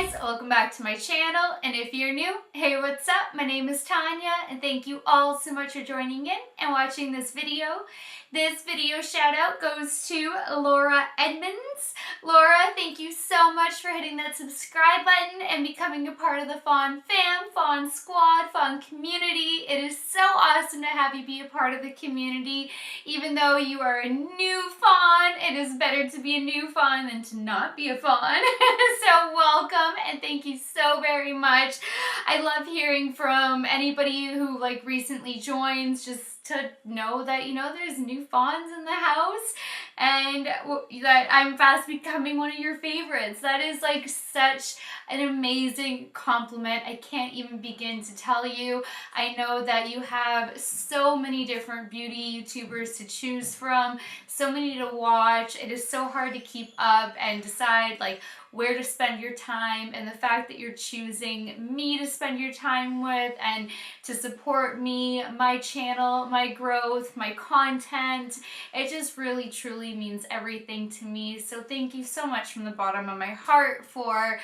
guys, welcome back to my channel, and if you're new, hey, what's up? My name is Tanya, and thank you all so much for joining in and watching this video. This video shout out goes to Laura Edmonds. Laura, thank you so much for hitting that subscribe button and becoming a part of the Fawn fam, Fawn squad, Fawn community. It is so awesome to have you be a part of the community. Even though you are a new Fawn, it is better to be a new Fawn than to not be a Fawn. So welcome and thank you so very much. I love hearing from anybody who recently joins, just to know that, there's new Fawns in the house and that I'm fast becoming one of your favorites. That is such an amazing compliment. I can't even begin to tell you. I know that you have so many different beauty YouTubers to choose from, so many to watch. It is so hard to keep up and decide where to spend your time, and the fact that you're choosing me to spend your time with and to support me, my channel, my growth, my content, it just really truly means everything to me. So thank you so much from the bottom of my heart for,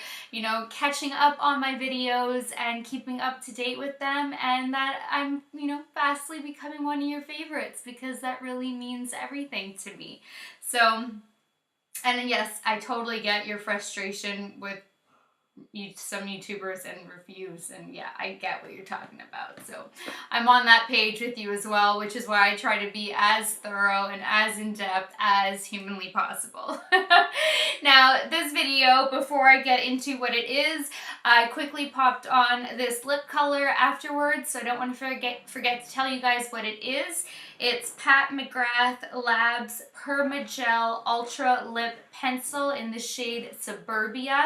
catching up on my videos and keeping up to date with them, and that I'm, fastly becoming one of your favorites, because that really means everything to me. So, and yes, I totally get your frustration with some YouTubers and reviews, and yeah, I get what you're talking about. So I'm on that page with you as well, which is why I try to be as thorough and as in-depth as humanly possible. Now, this video, before I get into what it is, I quickly popped on this lip color afterwards, so I don't want to forget to tell you guys what it is. It's Pat McGrath Labs Permagel Ultra Lip Pencil in the shade Suburbia.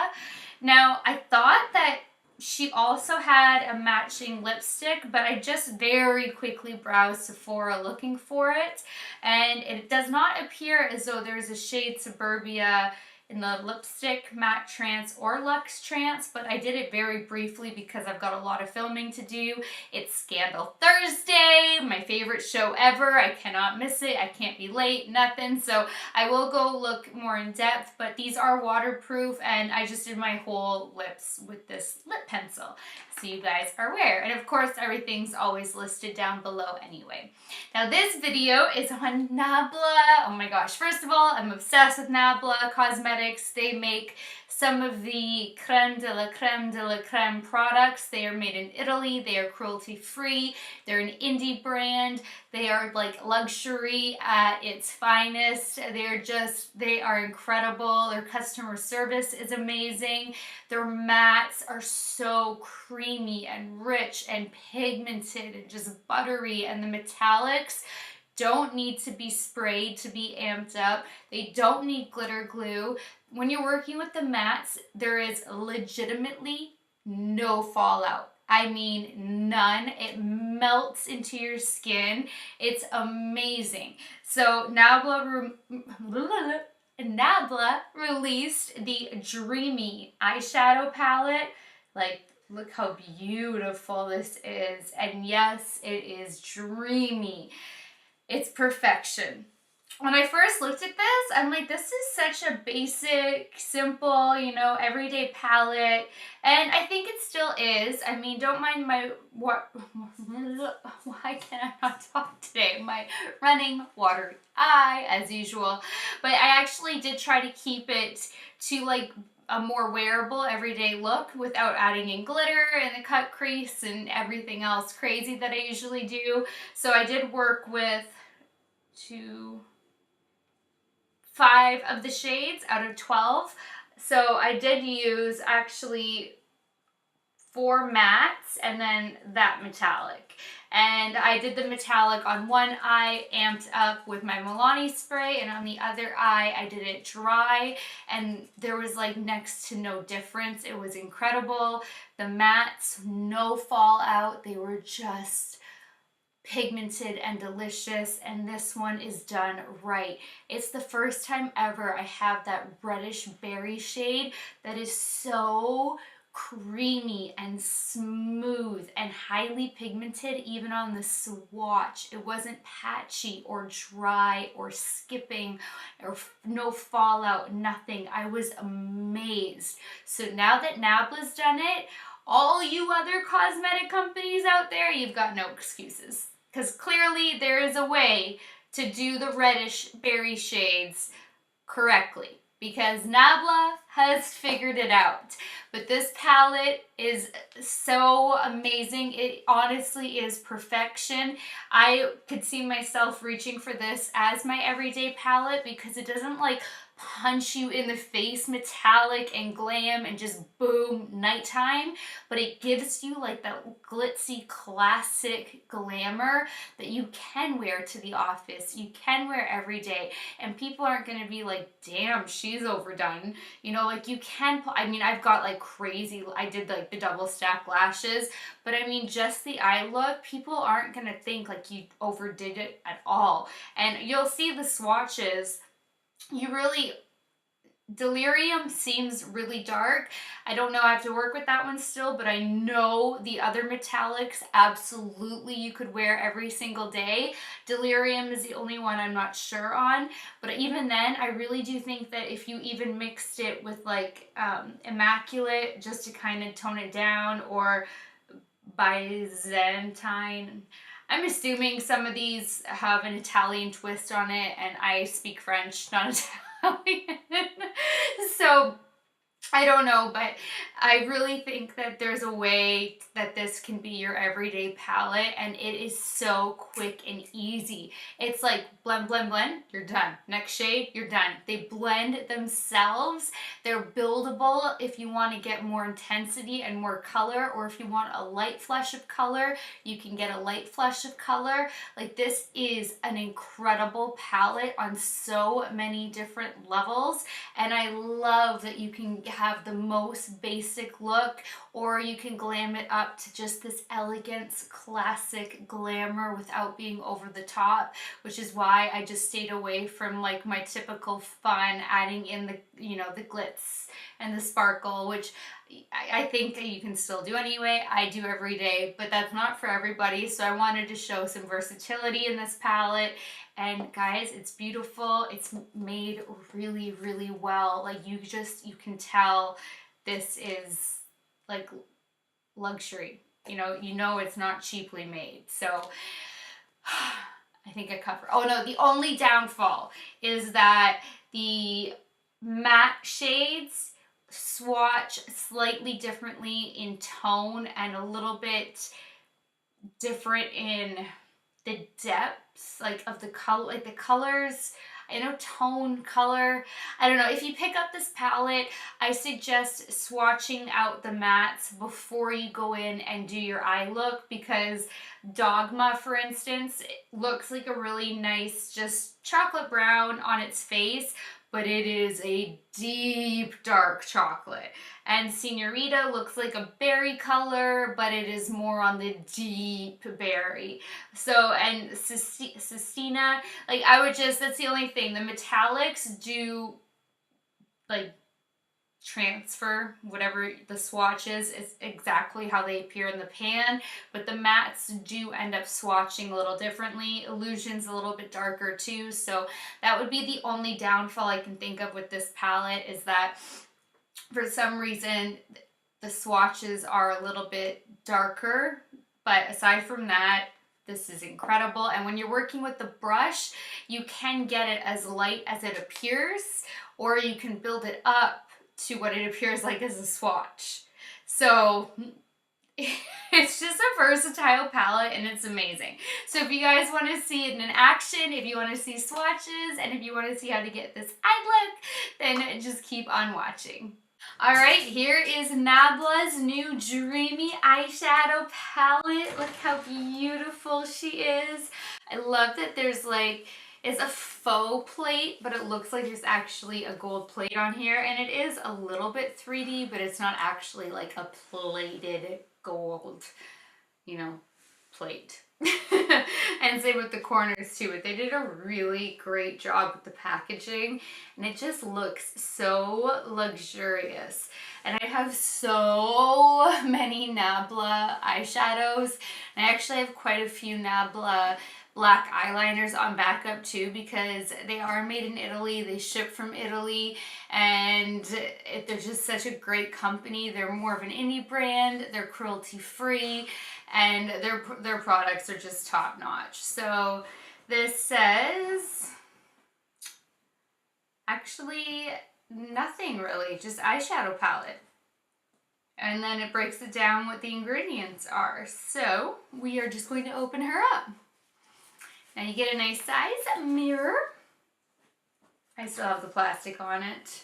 Now, I thought that she also had a matching lipstick, but I just very quickly browsed Sephora looking for it, and it does not appear as though there's a shade Suburbia in the lipstick matte trance or luxe trance, but I did it very briefly because I've got a lot of filming to do. It's Scandal Thursday, my favorite show ever. I cannot miss it. I can't be late, nothing. So I will go look more in depth, but these are waterproof, and I just did my whole lips with this lip pencil, so you guys are aware. And of course, everything's always listed down below anyway. Now this video is on Nabla. Oh my gosh. First of all, I'm obsessed with Nabla Cosmetics. They make some of the creme de la creme products. They are made in Italy. They are cruelty free. They're an indie brand. They are luxury at its finest. They are incredible. Their customer service is amazing. Their mattes are so creamy and rich and pigmented and just buttery, and the metallics don't need to be sprayed to be amped up. They don't need glitter glue. When you're working with the mattes, there is legitimately no fallout. I mean, none. It melts into your skin. It's amazing. So Nabla released the Dreamy Eyeshadow palette. Look how beautiful this is. And yes, it is dreamy. It's perfection. When I first looked at this, I'm like, this is such a basic, simple, everyday palette. And I think it still is. I mean, don't mind my, why can I not talk today? My running watery eye, as usual. But I actually did try to keep it to a more wearable everyday look without adding in glitter and the cut crease and everything else crazy that I usually do. So I did work with 5 of the shades out of 12. So I did use actually 4 mattes and then that metallic. And I did the metallic on one eye, amped up with my Milani spray, and on the other eye, I did it dry, and there was next to no difference. It was incredible. The mattes, no fallout. They were just pigmented and delicious, and this one is done right. It's the first time ever I have that reddish berry shade that is so creamy and smooth and highly pigmented even on the swatch. It wasn't patchy or dry or skipping or no fallout, nothing. I was amazed. So now that Nabla's done it, all you other cosmetic companies out there, you've got no excuses. Because clearly there is a way to do the reddish berry shades correctly, because Nabla has figured it out. But this palette is so amazing. It honestly is perfection. I could see myself reaching for this as my everyday palette because it doesn't like punch you in the face metallic and glam and just boom nighttime, but it gives you like that glitzy classic glamour that you can wear to the office, you can wear every day, and people aren't going to be like, damn, she's overdone. You know, like you can, I mean, I've got like crazy, I did like the double stack lashes, but I mean, just the eye look, people aren't going to think like you overdid it at all. And you'll see the swatches, you really, Delirium seems really dark. I don't know, I have to work with that one still, but I know the other metallics, absolutely you could wear every single day. Delirium is the only one I'm not sure on, but even then, I really do think that if you even mixed it with like Immaculate, just to kind of tone it down, or Byzantine, I'm assuming some of these have an Italian twist on it, and I speak French, not Italian. So I don't know, but I really think that there's a way that this can be your everyday palette, and it is so quick and easy. It's like blend, blend, blend, you're done. Next shade, you're done. They blend themselves. They're buildable if you want to get more intensity and more color, or if you want a light flush of color, you can get a light flush of color. Like, this is an incredible palette on so many different levels, and I love that you can have the most basic look, or you can glam it up to just this elegance, classic glamour without being over the top, which is why I just stayed away from like my typical fun, adding in the, you know, the glitz and the sparkle, which I think that you can still do anyway. I do every day, but that's not for everybody. So I wanted to show some versatility in this palette. And guys, it's beautiful. It's made really, really well. Like, you can tell this is like luxury. You know it's not cheaply made. So I think I covered. Oh no, the only downfall is that the matte shades swatch slightly differently in tone and a little bit different in the depths, like, of the color, like the colors. I know tone, color, I don't know. If you pick up this palette, I suggest swatching out the mattes before you go in and do your eye look, because Dogma, for instance, it looks like a really nice, just chocolate brown on its face, but it is a deep dark chocolate. And Senorita looks like a berry color, but it is more on the deep berry. So, and Sistina, like, I would just, that's the only thing. The metallics do like transfer whatever the swatch is exactly how they appear in the pan, but the mattes do end up swatching a little differently. Illusion's a little bit darker too, so that would be the only downfall I can think of with this palette, is that for some reason the swatches are a little bit darker. But aside from that, this is incredible. And when you're working with the brush, you can get it as light as it appears, or you can build it up to what it appears like as a swatch. So it's just a versatile palette, and it's amazing. So if you guys want to see it in action, if you want to see swatches, and if you want to see how to get this eye look, then just keep on watching. All right, here is Nabla's new Dreamy Eyeshadow palette. Look how beautiful she is. I love that there's like, it's a faux plate, but it looks like there's actually a gold plate on here, and it is a little bit 3D, but it's not actually like a plated gold, you know, plate. And same with the corners too, but they did a really great job with the packaging and it just looks so luxurious. And I have so many Nabla eyeshadows. And I actually have quite a few Nabla black eyeliners on backup too because they are made in Italy, they ship from Italy, and they're just such a great company. They're more of an indie brand, they're cruelty free, and their products are just top notch. So this says actually nothing really, just eyeshadow palette. And then it breaks it down what the ingredients are. So we are just going to open her up. Now you get a nice size mirror. I still have the plastic on it.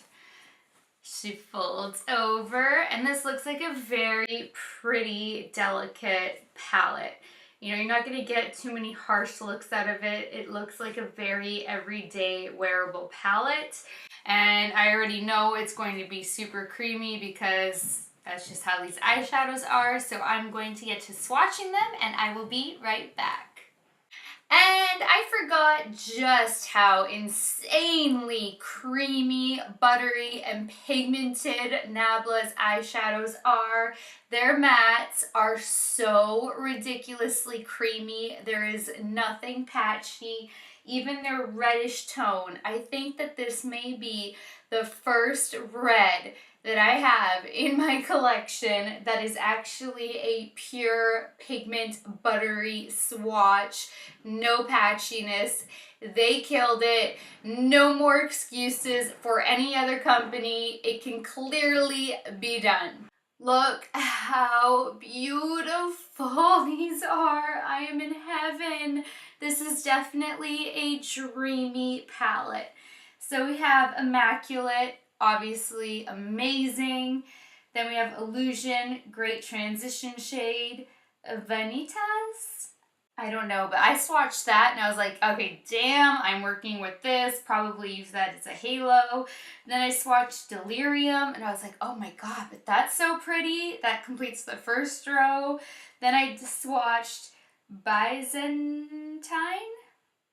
She folds over, and this looks like a very pretty, delicate palette. You know, you're not going to get too many harsh looks out of it. It looks like a very everyday wearable palette. And I already know it's going to be super creamy because that's just how these eyeshadows are. So I'm going to get to swatching them, and I will be right back. And I forgot just how insanely creamy, buttery, and pigmented Nabla's eyeshadows are. Their mattes are so ridiculously creamy. There is nothing patchy. Even their reddish tone. I think that this may be the first red that I have in my collection that is actually a pure pigment buttery swatch. No patchiness. They killed it. No more excuses for any other company. It can clearly be done. Look how beautiful these are. I am in heaven. This is definitely a dreamy palette. So we have Immaculate, obviously amazing. Then we have Illusion, great transition shade. Vanitas? I don't know, but I swatched that and I was like, okay, damn, I'm working with this. Probably use that as a halo. Then I swatched Delirium and I was like, oh my god, but that's so pretty. That completes the first row. Then I swatched Byzantine.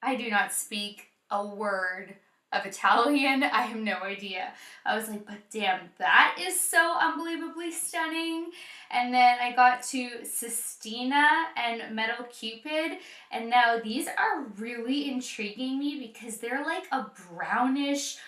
I do not speak a word of Italian. I have no idea. I was like, but damn, that is so unbelievably stunning. And then I got to Sistina and Metal Cupid. And now these are really intriguing me because they're like a brownish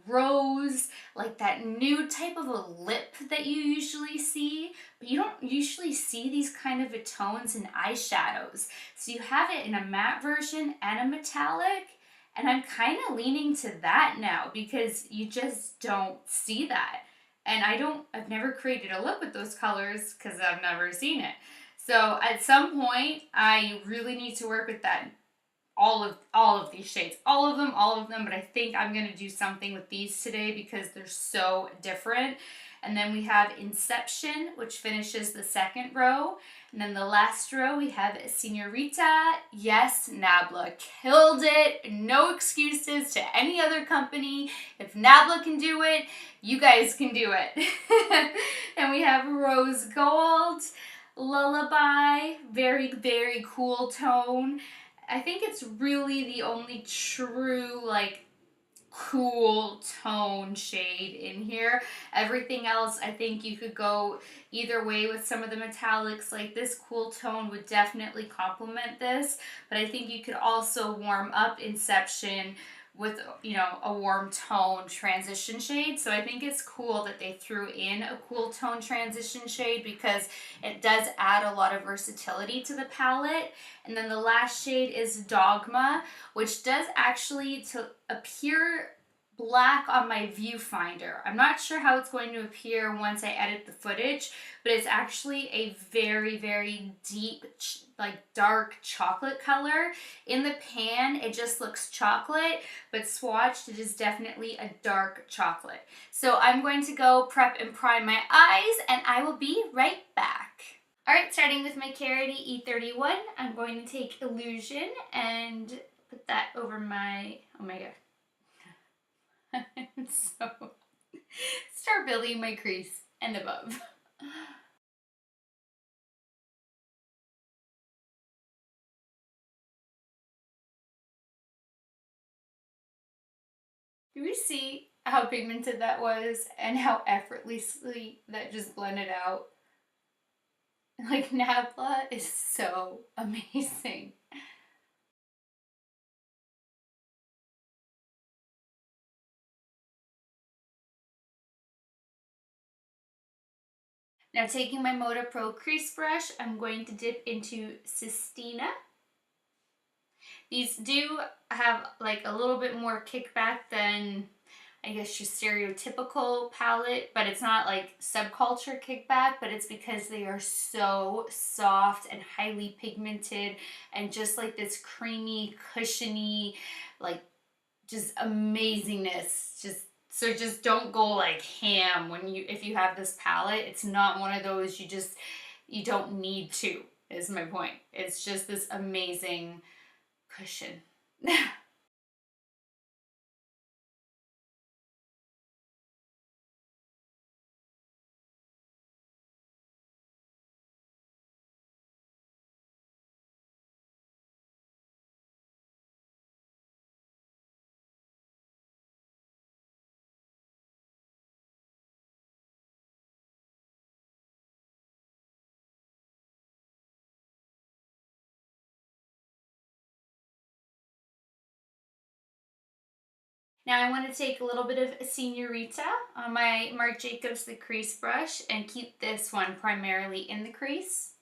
rose, like that nude type of a lip that you usually see, but you don't usually see these kind of tones in eyeshadows. So you have it in a matte version and a metallic, and I'm kind of leaning to that now because you just don't see that. And I've never created a look with those colors because I've never seen it. So at some point, I really need to work with that. All of these shades, all of them, but I think I'm going to do something with these today because they're so different. And then we have Inception, which finishes the second row. And then the last row, we have Senorita. Yes, Nabla killed it. No excuses to any other company. If Nabla can do it, you guys can do it. And we have Rose Gold, Lullaby, very, very cool tone. I think it's really the only true, like, cool tone shade in here. Everything else, I think you could go either way with some of the metallics. Like, this cool tone would definitely complement this, but I think you could also warm up Inception with, you know, a warm tone transition shade. So I think it's cool that they threw in a cool tone transition shade because it does add a lot of versatility to the palette. And then the last shade is Dogma, which does actually appear black on my viewfinder. I'm not sure how it's going to appear once I edit the footage, but it's actually a very, very deep, like dark chocolate color. In the pan, it just looks chocolate, but swatched, it is definitely a dark chocolate. So I'm going to go prep and prime my eyes, and I will be right back. Alright, starting with my Carity E31, I'm going to take Illusion and put that over my, oh my god. So, start building my crease and above. Do we see how pigmented that was and how effortlessly that just blended out? Like, Nabla is so amazing. Now, taking my Moda Pro crease brush, I'm going to dip into Sistina. These do have like a little bit more kickback than, I guess, your stereotypical palette, but it's not like subculture kickback, but it's because they are so soft and highly pigmented and just like this creamy, cushiony, like just amazingness. Just don't go like ham when if you have this palette. It's not one of those you don't need to, is my point. It's just this amazing cushion. Now I want to take a little bit of Senorita on my Marc Jacobs the crease brush and keep this one primarily in the crease.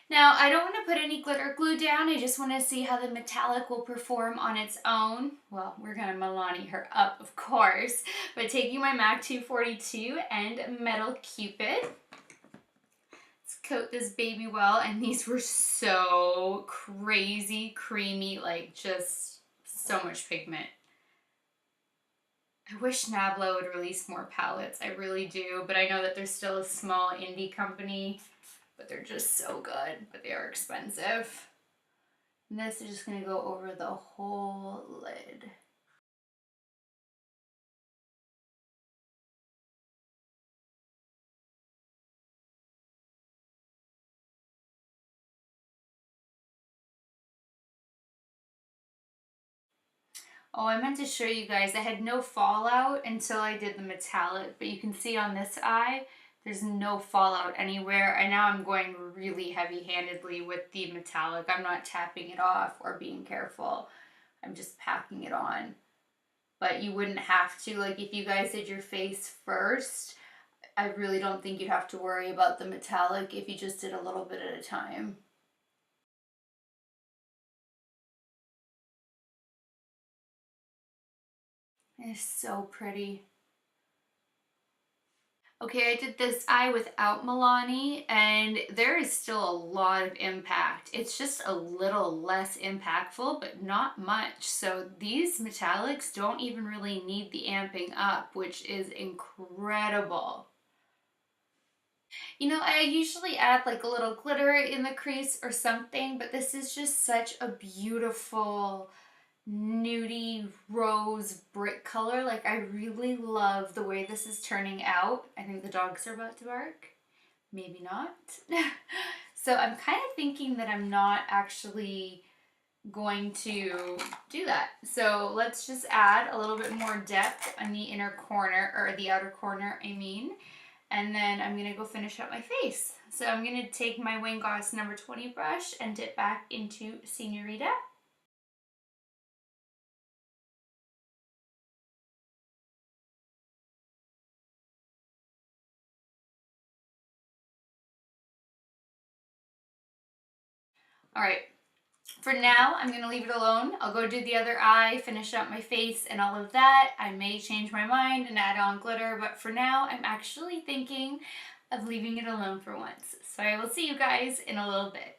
Now, I don't want to put any glitter glue down. I just want to see how the metallic will perform on its own. Well, we're going to Milani her up, of course. But taking my MAC 242 and Metal Cupid. Let's coat this baby well. And these were so crazy creamy, like just so much pigment. I wish Nabla would release more palettes. I really do. But I know that they're still a small indie company. But they're just so good, but they are expensive. And this is just gonna go over the whole lid. Oh, I meant to show you guys, I had no fallout until I did the metallic, but you can see on this eye, there's no fallout anywhere. And now I'm going really heavy-handedly with the metallic. I'm not tapping it off or being careful. I'm just packing it on. But you wouldn't have to, like if you guys did your face first, I really don't think you'd have to worry about the metallic if you just did a little bit at a time. It's so pretty. Okay, I did this eye without Milani, and there is still a lot of impact. It's just a little less impactful, but not much. So these metallics don't even really need the amping up, which is incredible. You know, I usually add like a little glitter in the crease or something, but this is just such a beautiful nudie rose brick color. Like, I really love the way this is turning out. I think the dogs are about to bark. Maybe not. So I'm kind of thinking that I'm not actually going to do that. So let's just add a little bit more depth on the inner corner, or the outer corner, I mean. And then I'm going to go finish up my face. So I'm going to take my Wayne Goss number 20 brush and dip back into Senorita. All right, for now, I'm going to leave it alone. I'll go do the other eye, finish up my face and all of that. I may change my mind and add on glitter, but for now, I'm actually thinking of leaving it alone for once. So I will see you guys in a little bit.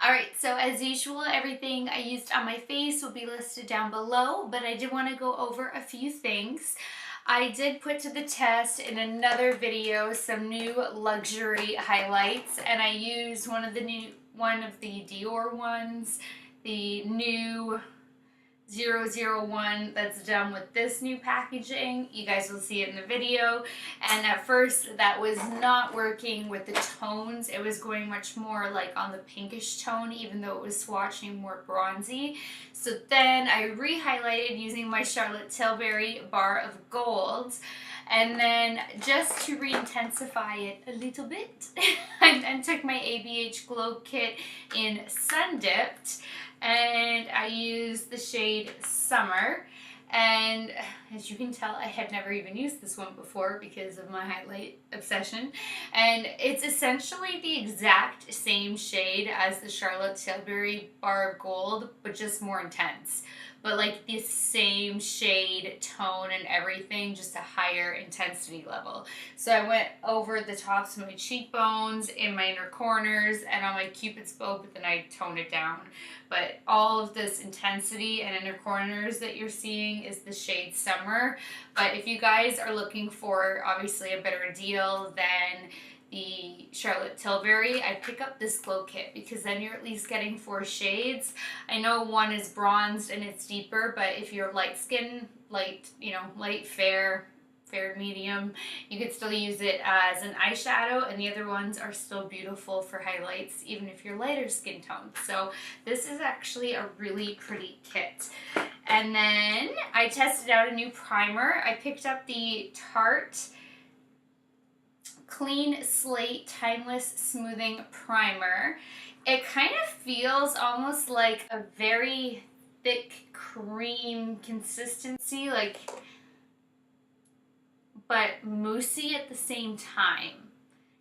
Alright, so as usual, everything I used on my face will be listed down below, but I did want to go over a few things. I did put to the test in another video some new luxury highlights, and I used one of the Dior ones, the new 001 that's done with this new packaging. You guys will see it in the video. And at first that was not working with the tones. It was going much more like on the pinkish tone, even though it was swatching more bronzy. So then I re-highlighted using my Charlotte Tilbury Bar of Gold. And then just to re-intensify it a little bit, I then took my ABH Glow Kit in Sun Dipped, and I used the shade Summer. And as you can tell, I had never even used this one before because of my highlight obsession. And it's essentially the exact same shade as the Charlotte Tilbury Bar of Gold, but just more intense. But like the same shade, tone, and everything, just a higher intensity level. So I went over the tops of my cheekbones, in my inner corners, and on my Cupid's bow, but then I toned it down. But all of this intensity and inner corners that you're seeing is the shade Summer. But if you guys are looking for obviously a better deal than the Charlotte Tilbury, I pick up this glow kit because then you're at least getting 4 shades. I know one is bronzed and it's deeper, but if you're light skin, light fair medium, you could still use it as an eyeshadow, and the other ones are still beautiful for highlights even if you're lighter skin tone. So this is actually a really pretty kit. And then I tested out a new primer. I picked up the Tarte Clean Slate Timeless Smoothing Primer. It kind of feels almost like a very thick cream consistency, but moussey at the same time.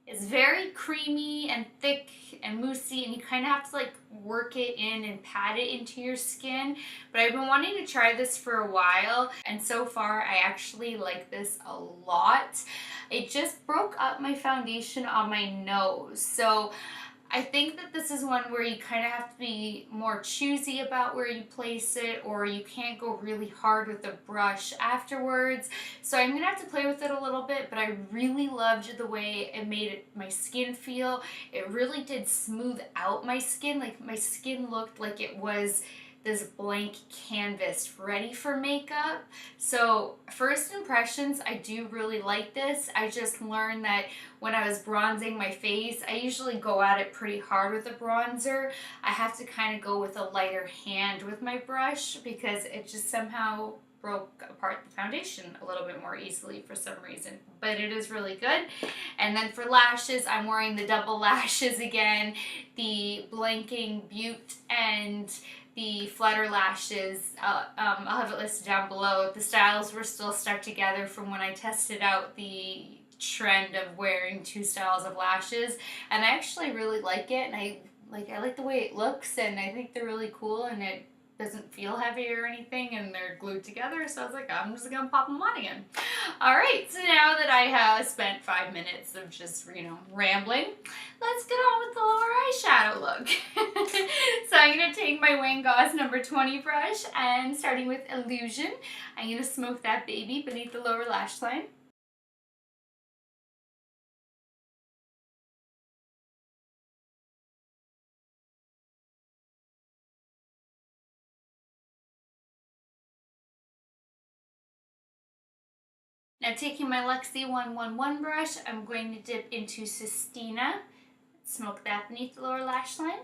It's very creamy and thick and moussey, and you kind of have to like work it in and pat it into your skin. But I've been wanting to try this for a while, and so far I actually like this a lot. It just broke up my foundation on my nose, so I think that this is one where you kind of have to be more choosy about where you place it, or you can't go really hard with the brush afterwards. So I'm going to have to play with it a little bit, but I really loved the way it made my skin feel. It really did smooth out my skin. Like my skin looked like it was this blank canvas ready for makeup. So first impressions, I do really like this. I just learned that when I was bronzing my face, I usually go at it pretty hard with a bronzer. I have to kind of go with a lighter hand with my brush because it just somehow broke apart the foundation a little bit more easily for some reason, but it is really good. And then for lashes, I'm wearing the double lashes again, the Blanking Butte and the flutter lashes. I'll have it listed down below. The styles were still stuck together from when I tested out the trend of wearing 2 styles of lashes, and I actually really like it, and I like the way it looks, and I think they're really cool, and it doesn't feel heavy or anything, and they're glued together, so I was like, I'm just gonna pop them on again. Alright, so now that I have spent 5 minutes of just, rambling, let's get on with the lower eyeshadow look. So I'm gonna take my Wayne Goss number 20 brush, and starting with Illusion, I'm gonna smoke that baby beneath the lower lash line. Now taking my Luxie 111 brush, I'm going to dip into Sistina, smoke that beneath the lower lash line.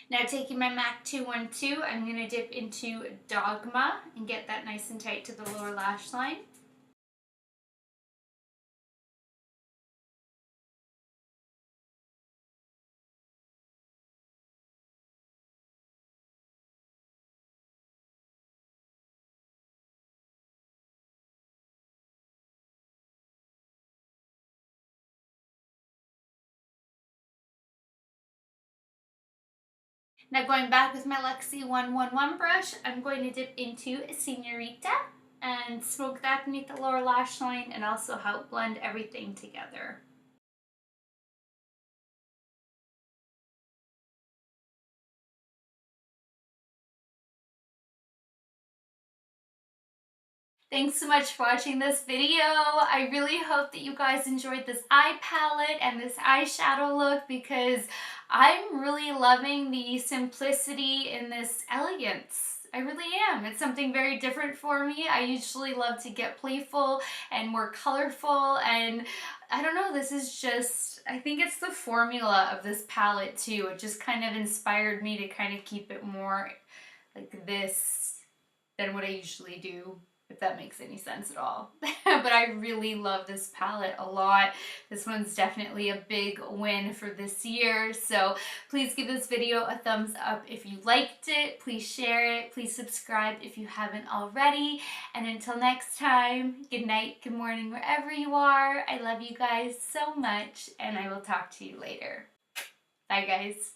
Now taking my MAC 212, I'm going to dip into Dogma and get that nice and tight to the lower lash line. Now going back with my Luxie 111 brush, I'm going to dip into Senorita and smoke that beneath the lower lash line and also help blend everything together. Thanks so much for watching this video. I really hope that you guys enjoyed this eye palette and this eyeshadow look because I'm really loving the simplicity in this elegance. I really am. It's something very different for me. I usually love to get playful and more colorful, and I don't know, this is just, I think it's the formula of this palette too. It just kind of inspired me to kind of keep it more like this than what I usually do, if that makes any sense at all. But I really love this palette a lot. This one's definitely a big win for this year. So please give this video a thumbs up if you liked it. Please share it. Please subscribe if you haven't already. And until next time, good night, good morning, wherever you are. I love you guys so much, and I will talk to you later. Bye, guys.